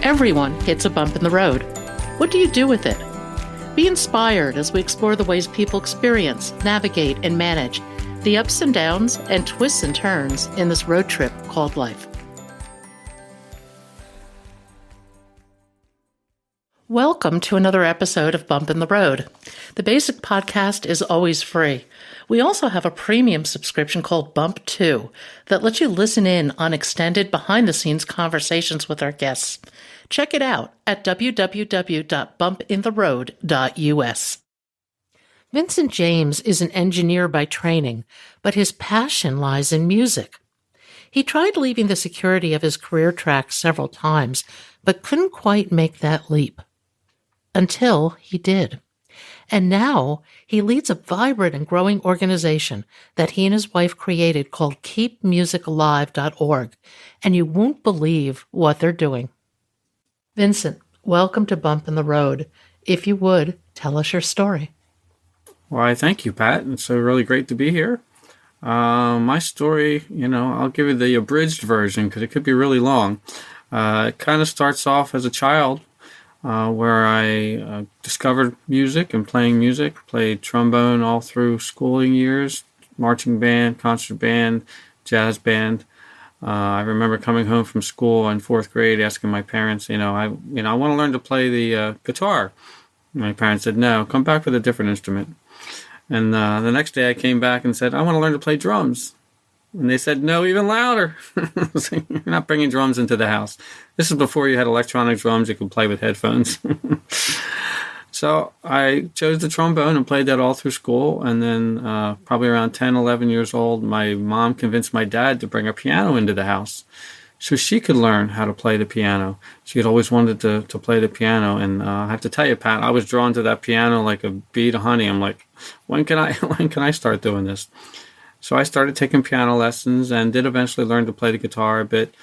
Everyone hits a bump in the road. What do you do with it? Be inspired as we explore the ways people experience, navigate, and manage the ups and downs and twists and turns in this road trip called life. Welcome to another episode of Bump in the Road. The basic podcast is always free. We also have a premium subscription called Bump 2 that lets you listen in on extended behind-the-scenes conversations with our guests. Check it out at www.bumpintheroad.us. Vincent James is an engineer by training, but his passion lies in music. He tried leaving the security of his career track several times, but couldn't quite make that leap. Until he did. And now he leads a vibrant and growing organization that he and his wife created called keepmusicalive.org, and you won't believe what they're doing. Vincent, welcome to Bump in the Road. If you would, tell us your story. Why, thank you, Pat. It's really great to be here. My story, I'll give you the abridged version because it could be really long. It kind of starts off as a child where I discovered music and playing music, played trombone all through schooling years, marching band, concert band, jazz band. I remember coming home from school in fourth grade asking my parents, I want to learn to play the guitar. My parents said, no, come back with a different instrument. And the next day I came back and said, I want to learn to play drums. And they said, no, even louder. You're not bringing drums into the house. This is before you had electronic drums you could play with headphones. So I chose the trombone and played that all through school. And then probably around 10, 11 years old, my mom convinced my dad to bring a piano into the house so she could learn how to play the piano. She had always wanted to play the piano. And I have to tell you, Pat, I was drawn to that piano like a bee to honey. I'm like, when can I start doing this? So I started taking piano lessons and did eventually learn to play the guitar a bit.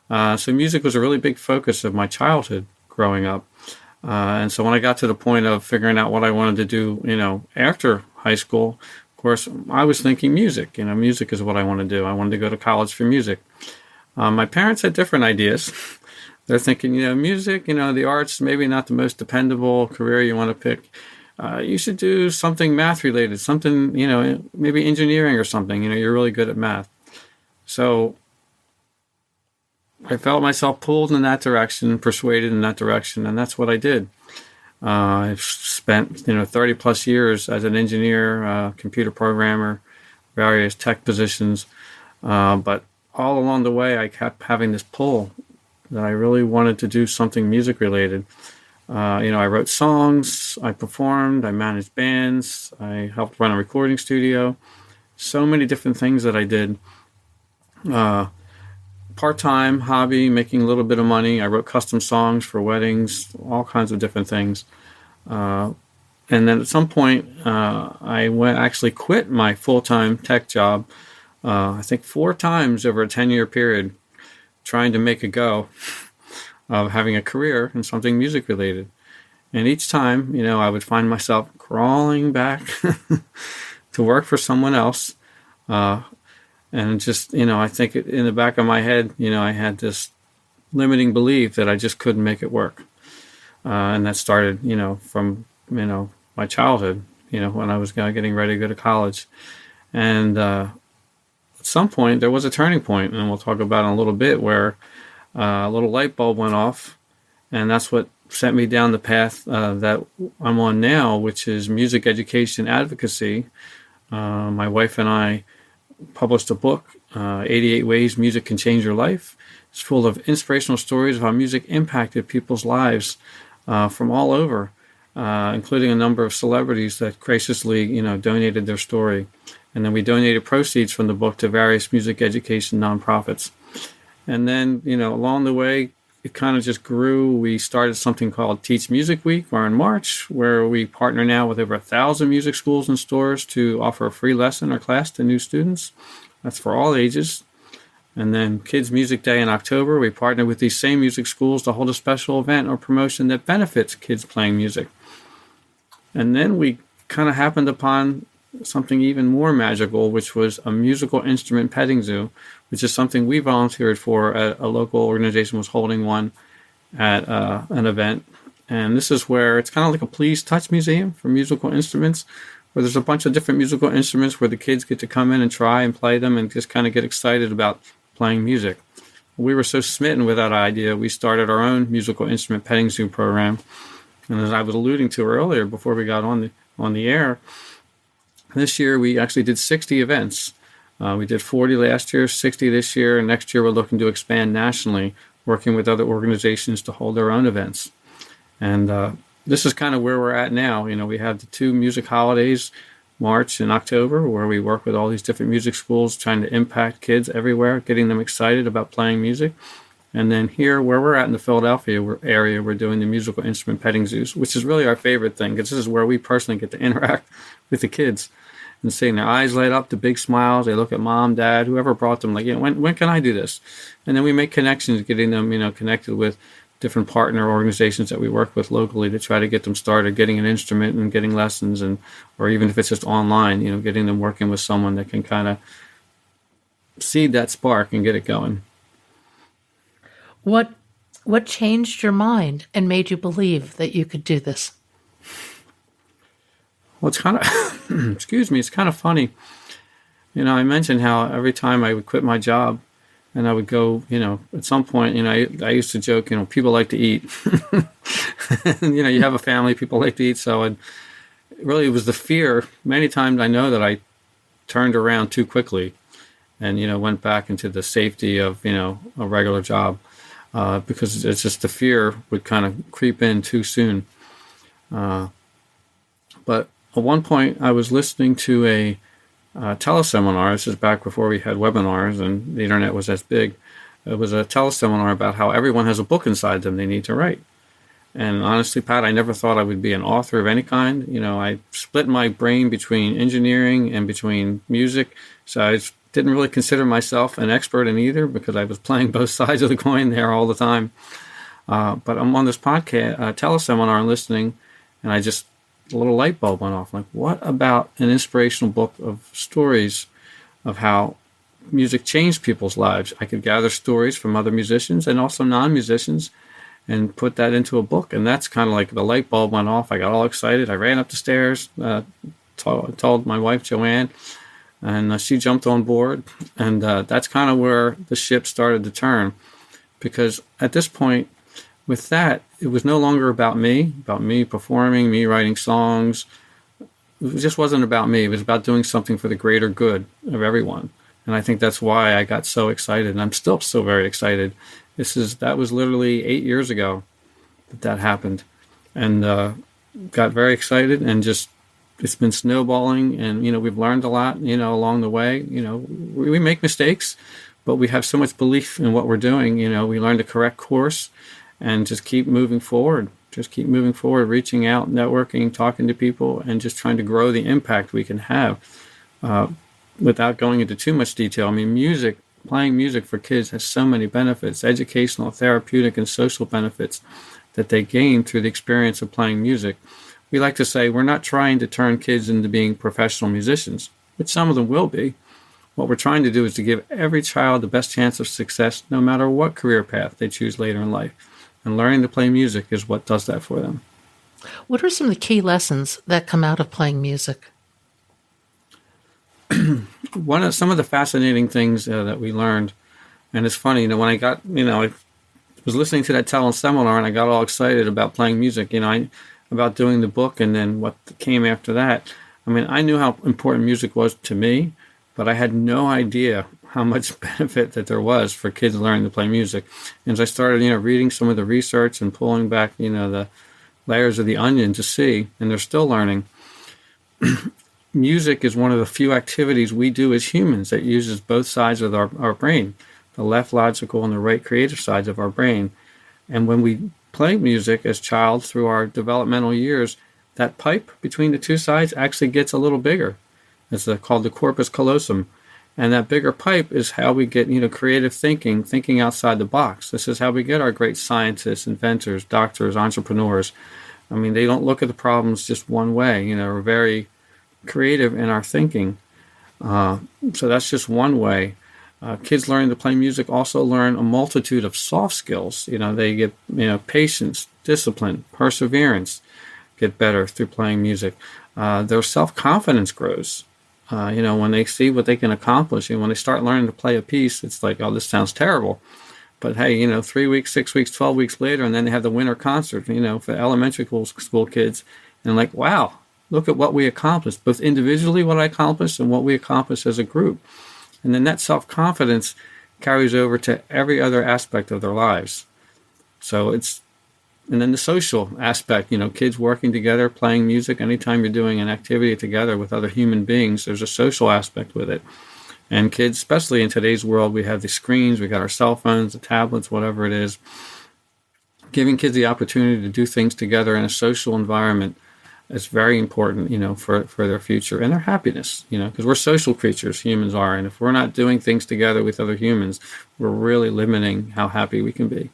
So music was a really big focus of my childhood growing up. And so when I got to the point of figuring out what I wanted to do, after high school, of course, I was thinking music. Music is what I want to do. I wanted to go to college for music. My parents had different ideas. They're thinking, music, the arts, maybe not the most dependable career you want to pick. You should do something math related, something, maybe engineering or something, you're really good at math. So I felt myself pulled in that direction, persuaded in that direction, and that's what I did. I've spent, 30 plus years as an engineer, computer programmer, various tech positions. But all along the way, I kept having this pull that I really wanted to do something music related. I wrote songs, I performed, I managed bands, I helped run a recording studio, so many different things that I did. Part-time hobby, making a little bit of money. I wrote custom songs for weddings, all kinds of different things. And then at some point, I actually quit my full-time tech job, I think 4 times over a 10-year period, trying to make a go of having a career in something music related. And each time, I would find myself crawling back to work for someone else. And just, I think in the back of my head, I had this limiting belief that I just couldn't make it work. And that started, from, my childhood, when I was getting ready to go to college. And at some point, there was a turning point, and we'll talk about in a little bit, where a little light bulb went off, and that's what sent me down the path that I'm on now, which is music education advocacy. My wife and I published a book, 88 Ways Music Can Change Your Life. It's full of inspirational stories of how music impacted people's lives from all over, including a number of celebrities that graciously, donated their story. And then we donated proceeds from the book to various music education nonprofits. And then, along the way, it kind of just grew. We started something called Teach Music Week, or in March, where we partner now with over 1,000 music schools and stores to offer a free lesson or class to new students. That's for all ages. And then Kids Music Day in October, we partner with these same music schools to hold a special event or promotion that benefits kids playing music. And then we kind of happened upon something even more magical, which was a musical instrument petting zoo, which is something we volunteered for. A local organization was holding one, at an event. And this is where it's kind of like a Please Touch museum for musical instruments, where there's a bunch of different musical instruments where the kids get to come in and try and play them and just kind of get excited about playing music. We were so smitten with that idea, we started our own musical instrument petting zoo program. And as I was alluding to earlier before we got on the air, this year we actually did 60 events. We did 40 last year, 60 this year, and next year we're looking to expand nationally, working with other organizations to hold their own events. And this is kind of where we're at now. We have the 2 music holidays, March and October, where we work with all these different music schools, trying to impact kids everywhere, getting them excited about playing music. And then here, where we're at in the Philadelphia area, we're doing the musical instrument petting zoos, which is really our favorite thing, because this is where we personally get to interact with the kids and seeing their eyes light up to big smiles. They look at mom, dad, whoever brought them, like, when can I do this? And then we make connections, getting them, connected with different partner organizations that we work with locally to try to get them started, getting an instrument and getting lessons, or even if it's just online, getting them working with someone that can kind of seed that spark and get it going. What changed your mind and made you believe that you could do this? Well, it's kind of, excuse me, it's kind of funny. I mentioned how every time I would quit my job and I would go, at some point, I used to joke, people like to eat. And, you have a family, people like to eat. So it was the fear. Many times I know that I turned around too quickly and, went back into the safety of, a regular job. Because it's just the fear would kind of creep in too soon. But at one point, I was listening to a teleseminar. This is back before we had webinars and the internet was as big. It was a teleseminar about how everyone has a book inside them they need to write. And honestly, Pat, I never thought I would be an author of any kind. I split my brain between engineering and between music. So I didn't really consider myself an expert in either because I was playing both sides of the coin there all the time. But I'm on this podcast, teleseminar, and listening, and a little light bulb went off. Like, what about an inspirational book of stories of how music changed people's lives? I could gather stories from other musicians and also non-musicians and put that into a book. And that's kind of like the light bulb went off. I got all excited. I ran up the stairs, told my wife, Joanne, and she jumped on board. And that's kind of where the ship started to turn. Because at this point, with that, it was no longer about me performing, me writing songs. It just wasn't about me. It was about doing something for the greater good of everyone. And I think that's why I got so excited. And I'm still so very excited. That was literally 8 years ago that happened. And got very excited and just, it's been snowballing. And, we've learned a lot, along the way. We make mistakes, but we have so much belief in what we're doing. We learn the correct course and just keep moving forward. Reaching out, networking, talking to people, and just trying to grow the impact we can have. Without going into too much detail, I mean, playing music for kids has so many benefits, educational, therapeutic, and social benefits that they gain through the experience of playing music. We like to say we're not trying to turn kids into being professional musicians, which some of them will be. What we're trying to do is to give every child the best chance of success, no matter what career path they choose later in life. And learning to play music is what does that for them. What are some of the key lessons that come out of playing music? Some of the fascinating things that we learned, and it's funny, when I got, I was listening to that teleseminar and I got all excited about playing music, about doing the book and then what came after that. I mean, I knew how important music was to me, but I had no idea how much benefit that there was for kids learning to play music. And as I started, reading some of the research and pulling back, the layers of the onion to see, and they're still learning. Music is one of the few activities we do as humans that uses both sides of our brain, the left logical and the right creative sides of our brain. And when we play music as child through our developmental years, that pipe between the two sides actually gets a little bigger. It's called the corpus callosum. And that bigger pipe is how we get, creative thinking outside the box. This is how we get our great scientists, inventors, doctors, entrepreneurs. I mean, they don't look at the problems just one way. We're very creative in our thinking. So that's just one way. Kids learning to play music also learn a multitude of soft skills. They get, patience, discipline, perseverance, get better through playing music. Their self-confidence grows. When they see what they can accomplish, and when they start learning to play a piece, it's like, oh, this sounds terrible. But hey, 3 weeks, 6 weeks, 12 weeks later, and then they have the winter concert, for elementary school kids. And like, wow, look at what we accomplished, both individually what I accomplished and what we accomplished as a group. And then that self-confidence carries over to every other aspect of their lives. And then the social aspect, kids working together, playing music. Anytime you're doing an activity together with other human beings, there's a social aspect with it. And kids, especially in today's world, we have the screens, we got our cell phones, the tablets, whatever it is. Giving kids the opportunity to do things together in a social environment is very important, for their future and their happiness, because we're social creatures, humans are. And if we're not doing things together with other humans, we're really limiting how happy we can be.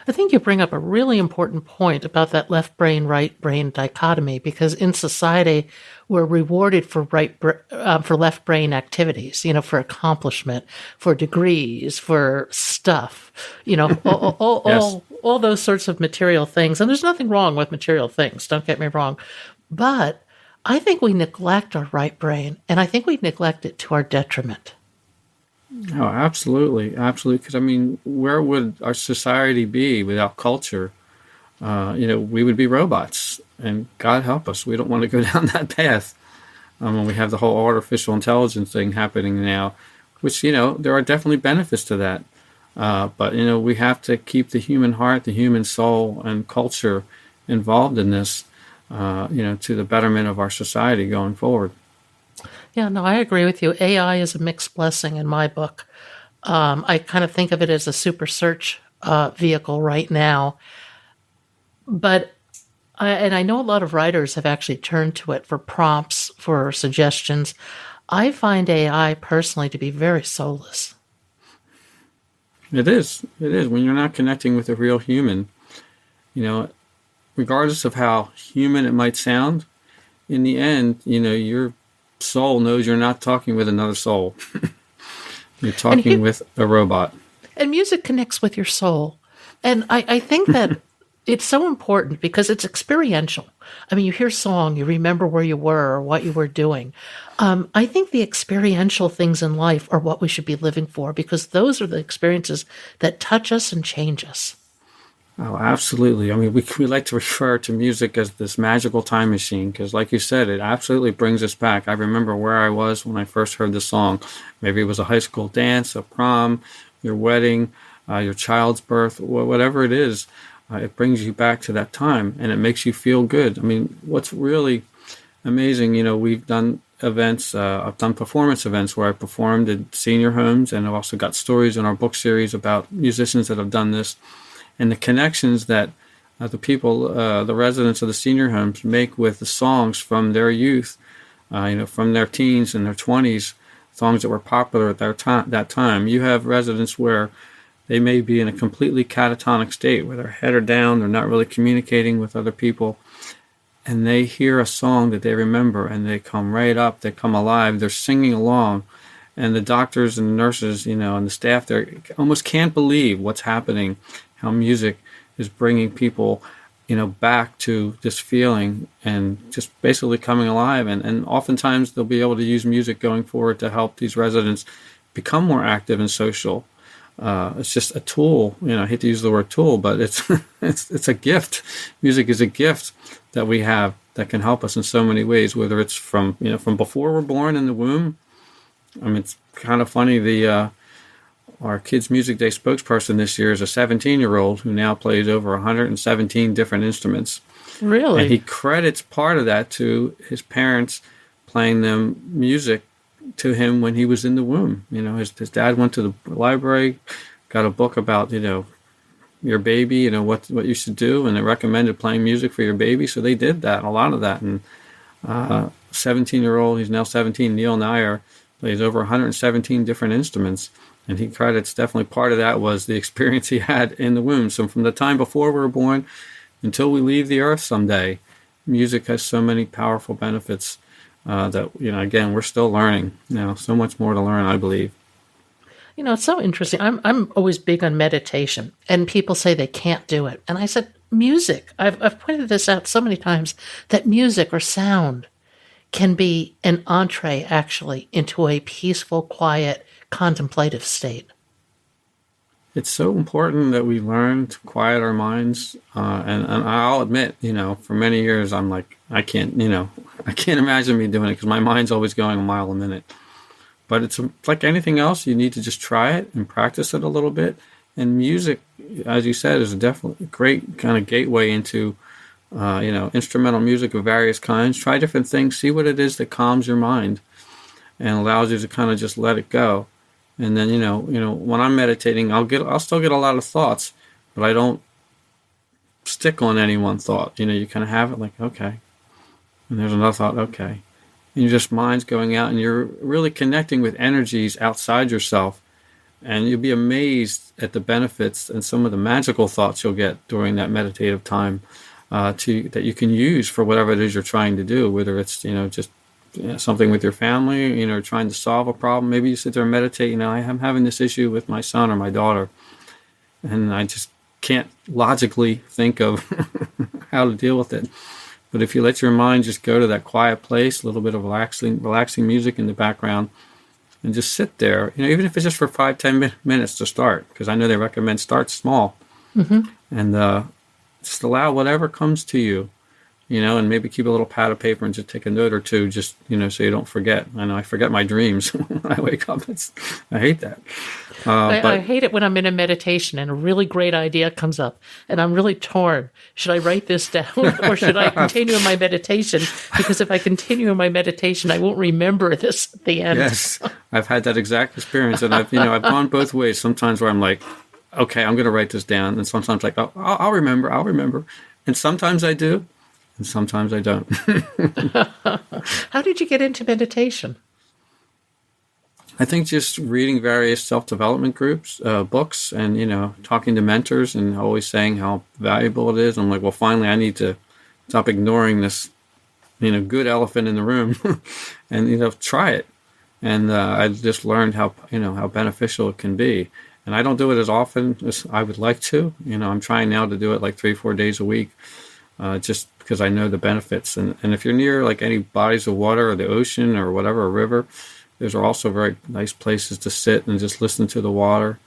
I think you bring up a really important point about that left brain, right brain dichotomy, because in society, we're rewarded for for left brain activities, for accomplishment, for degrees, for stuff, Yes. all those sorts of material things. And there's nothing wrong with material things, don't get me wrong. But I think we neglect our right brain, and I think we neglect it to our detriment. Oh, absolutely. Absolutely. Because, where would our society be without culture? We would be robots. And God help us, we don't want to go down that path. When we have the whole artificial intelligence thing happening now, which, there are definitely benefits to that. But, we have to keep the human heart, the human soul, and culture involved in this, to the betterment of our society going forward. Yeah, no, I agree with you. AI is a mixed blessing in my book. I kind of think of it as a super search vehicle right now. But I know a lot of writers have actually turned to it for prompts, for suggestions. I find AI personally to be very soulless. It is. It is. When you're not connecting with a real human, you know, regardless of how human it might sound, in the end, your soul knows you're not talking with another soul. You're talking with a robot. And music connects with your soul. And I think that it's so important because it's experiential. I mean, you hear song, you remember where you were or what you were doing. I think the experiential things in life are what we should be living for because those are the experiences that touch us and change us. Oh, absolutely. I mean, we like to refer to music as this magical time machine because, like you said, it absolutely brings us back. I remember where I was when I first heard the song. Maybe it was a high school dance, a prom, your wedding, your child's birth, whatever it is. It brings you back to that time, and it makes you feel good. I mean, what's really amazing, we've done events, I've done performance events where I performed at senior homes, and I've also got stories in our book series about musicians that have done this. And the connections that the people, the residents of the senior homes make with the songs from their youth, from their teens and their 20s, songs that were popular at that time. You have residents where they may be in a completely catatonic state, where their head are down, they're not really communicating with other people, and they hear a song that they remember, and they come right up, they come alive, they're singing along. And the doctors and the nurses, and the staff there almost can't believe what's happening, how music is bringing people, back to this feeling and just basically coming alive. And oftentimes they'll be able to use music going forward to help these residents become more active and social. It's just a tool. I hate to use the word tool, but it's it's a gift. Music is a gift that we have that can help us in so many ways, whether it's from before we're born in the womb. I mean, it's kind of funny. Our Kids Music Day spokesperson this year is a 17-year-old who now plays over 117 different instruments. Really? And he credits part of that to his parents playing them music to him when he was in the womb. His dad went to the library, got a book about, your baby, what you should do, and they recommended playing music for your baby. So they did that, a lot of that. And 17-year-old, he's now 17, Neil Nyer, plays over 117 different instruments. And he credits definitely part of that was the experience he had in the womb. So from the time before we were born until we leave the earth someday, music has so many powerful benefits that, again, we're still learning. So much more to learn, I believe. It's so interesting. I'm always big on meditation, and people say they can't do it. And I said, music. I've pointed this out so many times that music or sound can be an entree actually into a peaceful, quiet, contemplative state. It's so important that we learn to quiet our minds. And I'll admit, for many years, I'm like, I can't, I can't imagine me doing it because my mind's always going a mile a minute. But it's like anything else, you need to just try it and practice it a little bit. And music, as you said, is definitely a great kind of gateway into, instrumental music of various kinds. Try different things, see what it is that calms your mind and allows you to kind of just let it go. And then, when I'm meditating, I'll still get a lot of thoughts, but I don't stick on any one thought. You kind of have it like, okay, and there's another thought, okay. And your just mind's going out, and you're really connecting with energies outside yourself. And you'll be amazed at the benefits and some of the magical thoughts you'll get during that meditative time that you can use for whatever it is you're trying to do, whether it's, just something with your family, trying to solve a problem. Maybe you sit there and meditate, I'm having this issue with my son or my daughter, and I just can't logically think of how to deal with it. But if you let your mind just go to that quiet place, a little bit of relaxing music in the background, and just sit there, even if it's just for 5-10 minutes to start, because I know they recommend start small, and just allow whatever comes to you, and maybe keep a little pad of paper and just take a note or two, just, so you don't forget. I know I forget my dreams when I wake up. I hate that. I hate it when I'm in a meditation and a really great idea comes up and I'm really torn. Should I write this down or should I continue in my meditation? Because if I continue in my meditation, I won't remember this at the end. Yes, I've had that exact experience, and I've gone both ways. Sometimes where I'm like, okay, I'm going to write this down, and sometimes like, oh, I'll remember, and sometimes I do, and sometimes I don't. How did you get into meditation? I think just reading various self-development books, and, talking to mentors and always saying how valuable it is. I'm like, well, finally, I need to stop ignoring this, good elephant in the room and, try it. And I just learned how beneficial it can be. And I don't do it as often as I would like to. I'm trying now to do it like 3-4 days a week, just because I know the benefits. And if you're near like any bodies of water or the ocean or whatever, a river, those are also very nice places to sit and just listen to the water,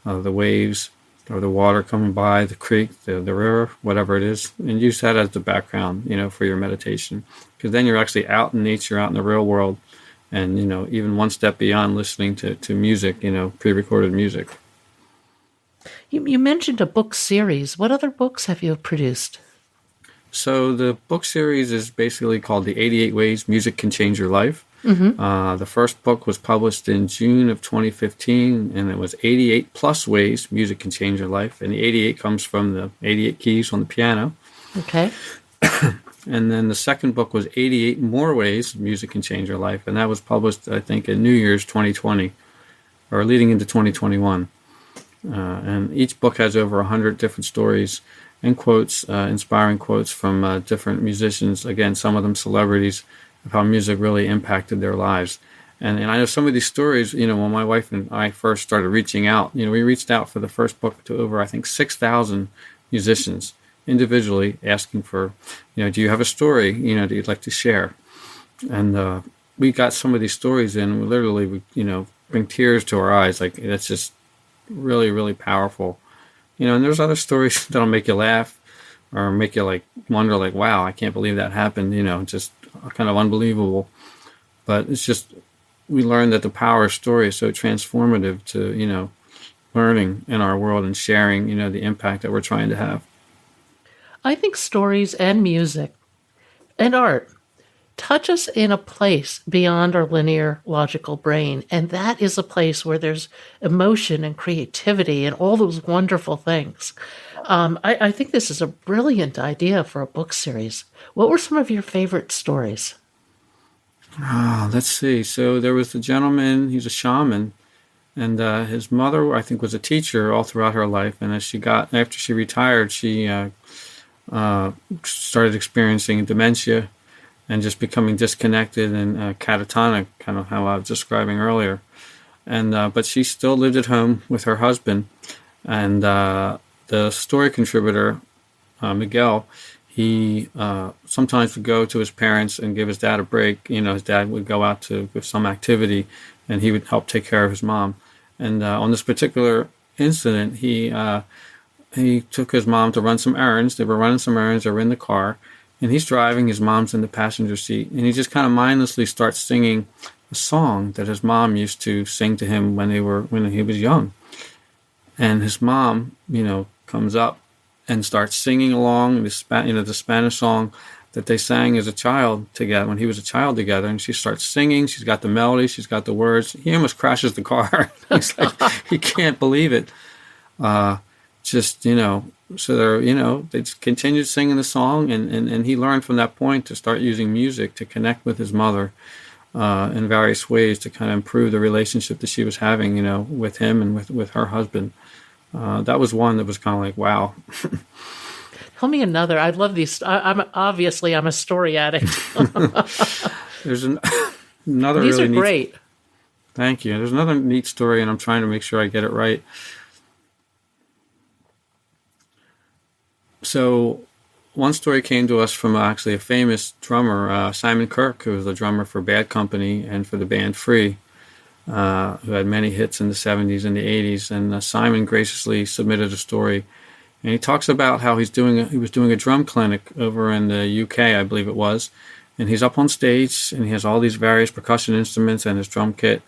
the waves, or the water coming by, the creek, the river, whatever it is, and use that as the background, for your meditation. Because then you're actually out in nature, out in the real world, and, even one step beyond listening to music, pre-recorded music. You mentioned a book series. What other books have you produced? So the book series is basically called The 88 Ways Music Can Change Your Life. The first book was published in June of 2015, and it was 88 plus ways music can change your life. And the 88 comes from the 88 keys on the piano. Okay. And then the second book was 88 more ways music can change your life. And that was published, I think, in New Year's 2020, or leading into 2021. And each book has over 100 different stories and quotes, inspiring quotes from different musicians, again, some of them celebrities, of how music really impacted their lives. And I know some of these stories, when my wife and I first started reaching out, we reached out for the first book to over, I think, 6,000 musicians individually, asking for, do you have a story, that you'd like to share? And we got some of these stories in, we literally, bring tears to our eyes. Like, that's just really, really powerful. And there's other stories that'll make you laugh or make you like wonder, like, wow, I can't believe that happened, just kind of unbelievable. But it's just, we learned that the power of story is so transformative to, learning in our world and sharing, the impact that we're trying to have. I think stories and music and art touch us in a place beyond our linear logical brain. And that is a place where there's emotion and creativity and all those wonderful things. I think this is a brilliant idea for a book series. What were some of your favorite stories? Let's see. So there was the gentleman, he's a shaman, and his mother, I think, was a teacher all throughout her life. And after she retired, she started experiencing dementia and just becoming disconnected and catatonic, kind of how I was describing earlier. and but she still lived at home with her husband. And the story contributor, Miguel, he sometimes would go to his parents and give his dad a break. His dad would go out to some activity, and he would help take care of his mom. And on this particular incident, he took his mom to run some errands. They were running some errands. They were in the car, and he's driving. His mom's in the passenger seat, and he just kind of mindlessly starts singing a song that his mom used to sing to him when he was young. And his mom, comes up and starts singing along the Spanish song that they sang as a child together when he was a child together. And she starts singing. She's got the melody. She's got the words. He almost crashes the car. He's like, he can't believe it. So they continued singing the song, and he learned from that point to start using music to connect with his mother in various ways to kind of improve the relationship that she was having, with him and with her husband. That was one that was kind of like, wow. Tell me another. I love these. I'm a story addict. There's another. These really are great. Thank you. There's another neat story, and I'm trying to make sure I get it right. So, one story came to us from actually a famous drummer, Simon Kirke, who was the drummer for Bad Company and for the band Free, who had many hits in the 70s and the 80s. And Simon graciously submitted a story. And he talks about how he was doing a drum clinic over in the UK, I believe it was. And he's up on stage, and he has all these various percussion instruments and his drum kit.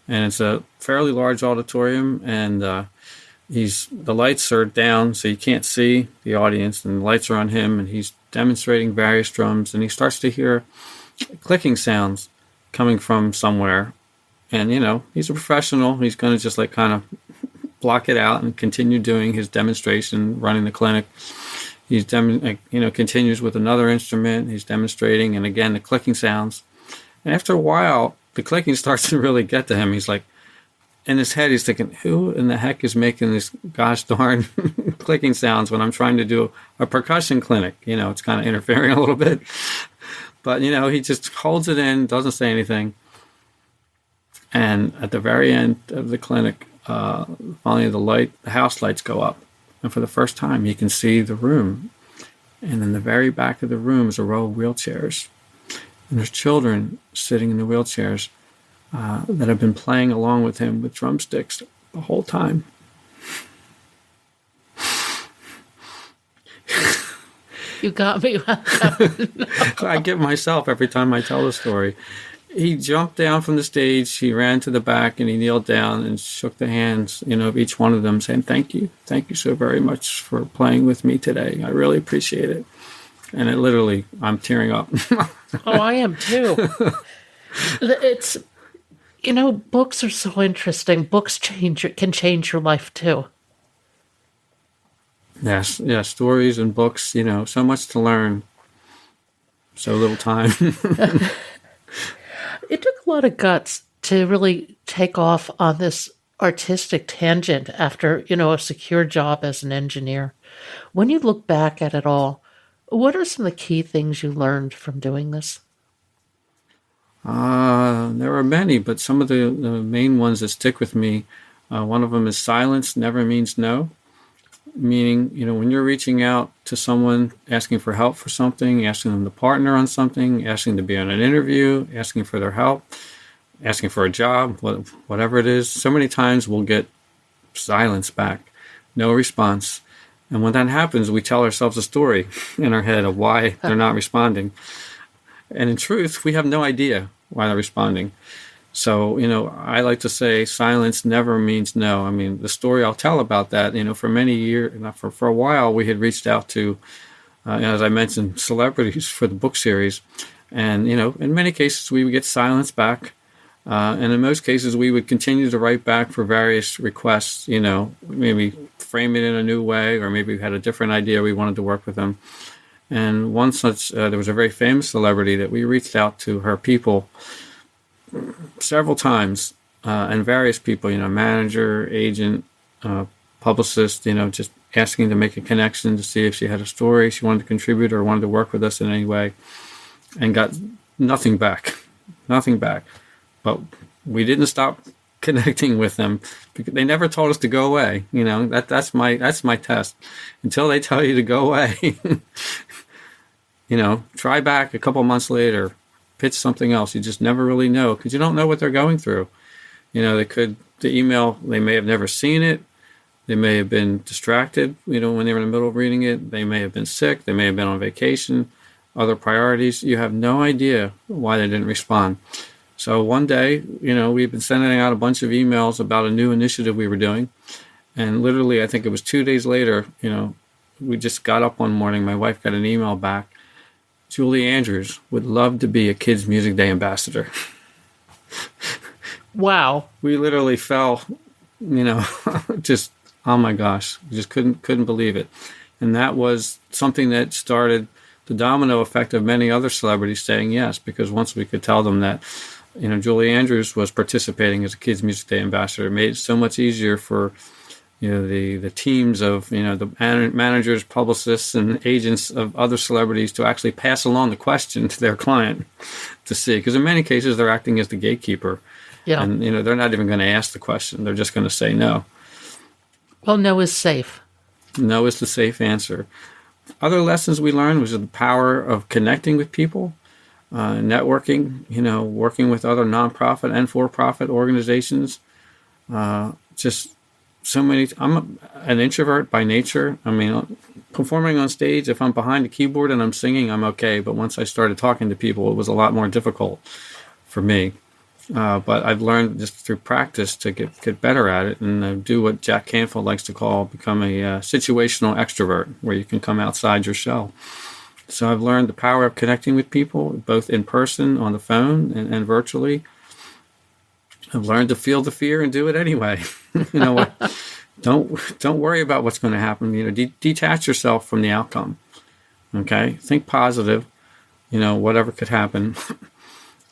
And it's a fairly large auditorium, and the lights are down, so you can't see the audience, and the lights are on him, and he's demonstrating various drums, and he starts to hear clicking sounds coming from somewhere. And, he's a professional. He's going to just kind of block it out and continue doing his demonstration, running the clinic. He's continues with another instrument. He's demonstrating, and again, the clicking sounds. And after a while, the clicking starts to really get to him. He's like, in his head, he's thinking, who in the heck is making this gosh darn clicking sounds when I'm trying to do a percussion clinic? It's kind of interfering a little bit. But, he just holds it in, doesn't say anything. And at the very end of the clinic, finally the house lights go up. And for the first time, you can see the room. And in the very back of the room is a row of wheelchairs. And there's children sitting in the wheelchairs that have been playing along with him with drumsticks the whole time. You got me. I get myself every time I tell the story. He jumped down from the stage, he ran to the back, and he kneeled down and shook the hands, of each one of them, saying, thank you so very much for playing with me today. I really appreciate it. And it literally, I'm tearing up. Oh, I am too. It's, books are so interesting. Books can change your life too. Yes, stories and books, so much to learn. So little time. It took a lot of guts to really take off on this artistic tangent after, a secure job as an engineer. When you look back at it all, what are some of the key things you learned from doing this? There are many, but some of the main ones that stick with me, one of them is silence never means no. Meaning, when you're reaching out to someone, asking for help for something, asking them to partner on something, asking to be on an interview, asking for their help, asking for a job, whatever it is, so many times we'll get silence back, no response. And when that happens, we tell ourselves a story in our head of why they're not responding. And in truth, we have no idea why they're responding. So, I like to say silence never means no. I mean, the story I'll tell about that, for many years, for a while, we had reached out to, as I mentioned, celebrities for the book series. And, in many cases, we would get silence back. And in most cases, we would continue to write back for various requests, maybe frame it in a new way, or maybe we had a different idea we wanted to work with them. And one such, there was a very famous celebrity that we reached out to her people several times, and various people, manager, agent, publicist, just asking to make a connection to see if she had a story she wanted to contribute or wanted to work with us in any way, and got nothing back. But we didn't stop connecting with them. Because they never told us to go away. That's my test. Until they tell you to go away, try back a couple months later, pitch something else. You just never really know because you don't know what they're going through. The email, they may have never seen it. They may have been distracted, when they were in the middle of reading it. They may have been sick. They may have been on vacation, other priorities. You have no idea why they didn't respond. So one day, we've been sending out a bunch of emails about a new initiative we were doing. And literally, I think it was 2 days later, we just got up one morning. My wife got an email back. Julie Andrews would love to be a Kids Music Day ambassador. Wow. We literally fell, just, oh my gosh, we just couldn't believe it. And that was something that started the domino effect of many other celebrities saying yes, because once we could tell them that, Julie Andrews was participating as a Kids Music Day ambassador, it made it so much easier for, the teams of, the managers, publicists, and agents of other celebrities to actually pass along the question to their client to see. Because in many cases, they're acting as the gatekeeper. Yeah. And, they're not even going to ask the question. They're just going to say no. Well, no is safe. No is the safe answer. Other lessons we learned was the power of connecting with people, networking, working with other nonprofit and for-profit organizations. Just so many. I'm an introvert by nature. I mean, performing on stage, if I'm behind a keyboard and I'm singing, I'm okay. But once I started talking to people, it was a lot more difficult for me. But I've learned just through practice to get better at it and do what Jack Canfield likes to call become a situational extrovert, where you can come outside your shell. So I've learned the power of connecting with people, both in person, on the phone, and virtually. I've learned to feel the fear and do it anyway. What? Don't worry about what's going to happen. Detach yourself from the outcome. Okay, think positive. Whatever could happen.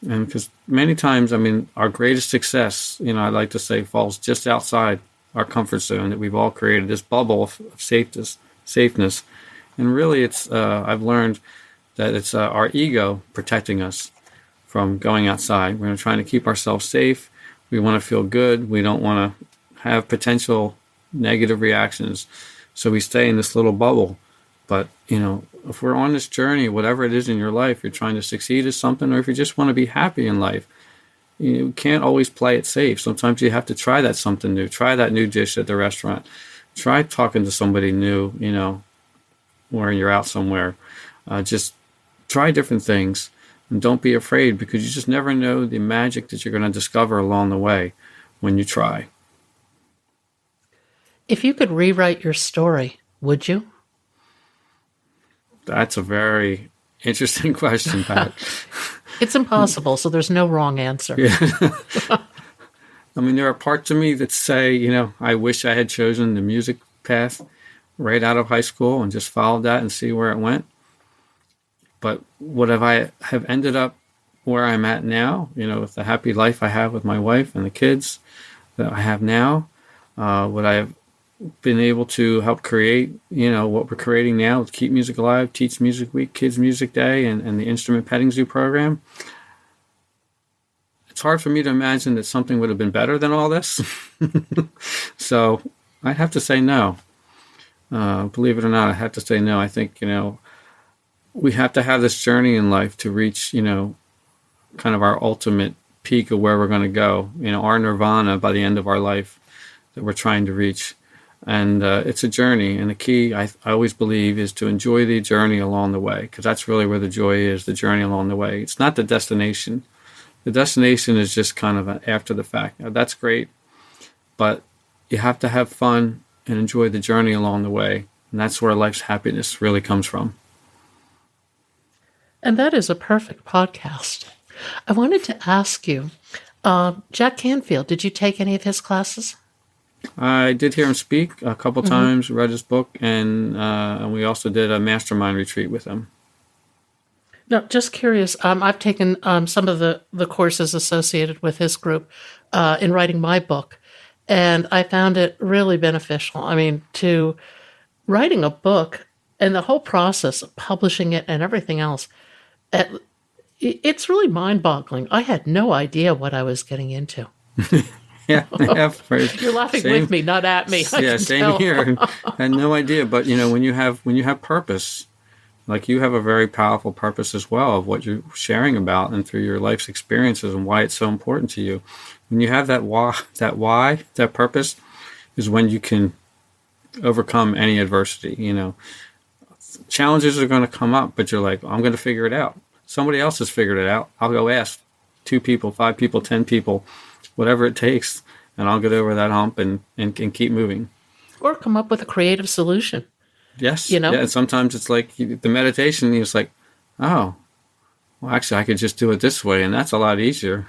And because many times, our greatest success, I'd like to say, falls just outside our comfort zone that we've all created, this bubble of safeness. And really, it's I've learned that it's our ego protecting us from going outside. We're trying to keep ourselves safe. We want to feel good. We don't want to have potential negative reactions. So we stay in this little bubble. But, if we're on this journey, whatever it is in your life, you're trying to succeed at something, or if you just want to be happy in life, you can't always play it safe. Sometimes you have to try that something new. Try that new dish at the restaurant. Try talking to somebody new, where you're out somewhere. Just try different things. And don't be afraid, because you just never know the magic that you're going to discover along the way when you try. If you could rewrite your story, would you? That's a very interesting question, Pat. It's impossible, so there's no wrong answer. Yeah. There are parts of me that say, I wish I had chosen the music path right out of high school and just followed that and see where it went. But would I have ended up where I'm at now, with the happy life I have with my wife and the kids that I have now? Would I have been able to help create, what we're creating now with Keep Music Alive, Teach Music Week, Kids Music Day, and the Instrument Petting Zoo program? It's hard for me to imagine that something would have been better than all this. So I'd have to say no. Believe it or not, I have to say no. I think, we have to have this journey in life to reach, kind of our ultimate peak of where we're going to go, our nirvana by the end of our life that we're trying to reach. And it's a journey. And the key, I always believe, is to enjoy the journey along the way, because that's really where the joy is, the journey along the way. It's not the destination. The destination is just kind of after the fact. Now, that's great, but you have to have fun and enjoy the journey along the way. And that's where life's happiness really comes from. And that is a perfect podcast. I wanted to ask you, Jack Canfield, did you take any of his classes? I did hear him speak a couple times, read his book, and we also did a mastermind retreat with him. No, just curious. I've taken some of the courses associated with his group in writing my book, and I found it really beneficial. To writing a book and the whole process of publishing it and everything else, it's really mind-boggling. I had no idea what I was getting into. Yeah, yeah. First, You're laughing same, with me, not at me. I yeah, can same tell. here. I had no idea, but when you have purpose, like you have a very powerful purpose as well of what you're sharing about and through your life's experiences and why it's so important to you. When you have that why, that purpose is when you can overcome any adversity. Challenges are going to come up, but you're like, I'm going to figure it out. Somebody else has figured it out. I'll go ask 2 people, 5 people, 10 people, whatever it takes, and I'll get over that hump and keep moving. Or come up with a creative solution. Yes. Yeah. And sometimes it's like the meditation is like, oh, well, actually, I could just do it this way, and that's a lot easier.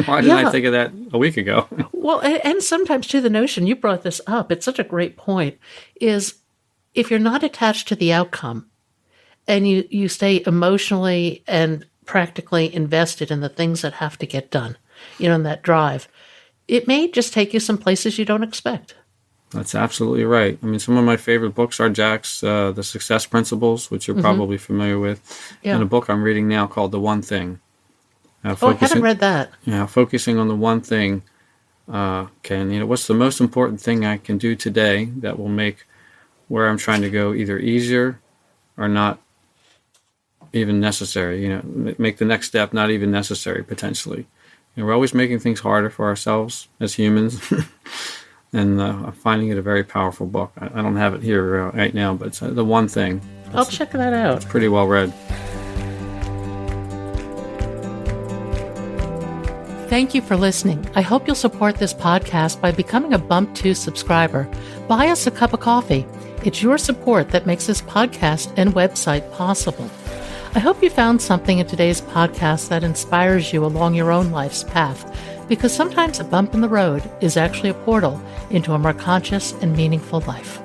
Why didn't I think of that a week ago? Well, and sometimes, too, the notion, you brought this up, it's such a great point, is if you're not attached to the outcome and you stay emotionally and practically invested in the things that have to get done, in that drive, it may just take you some places you don't expect. That's absolutely right. I mean, some of my favorite books are Jack's The Success Principles, which you're probably familiar with, and a book I'm reading now called The One Thing. I haven't read that. Yeah, focusing on the one thing. What's the most important thing I can do today that will make where I'm trying to go either easier or not even necessary, make the next step not even necessary, potentially. We're always making things harder for ourselves as humans. And I'm finding it a very powerful book. I don't have it here right now, but it's The One Thing. I'll check that out. It's pretty well read. Thank you for listening. I hope you'll support this podcast by becoming a Bump 2 subscriber. Buy us a cup of coffee. It's your support that makes this podcast and website possible. I hope you found something in today's podcast that inspires you along your own life's path, because sometimes a bump in the road is actually a portal into a more conscious and meaningful life.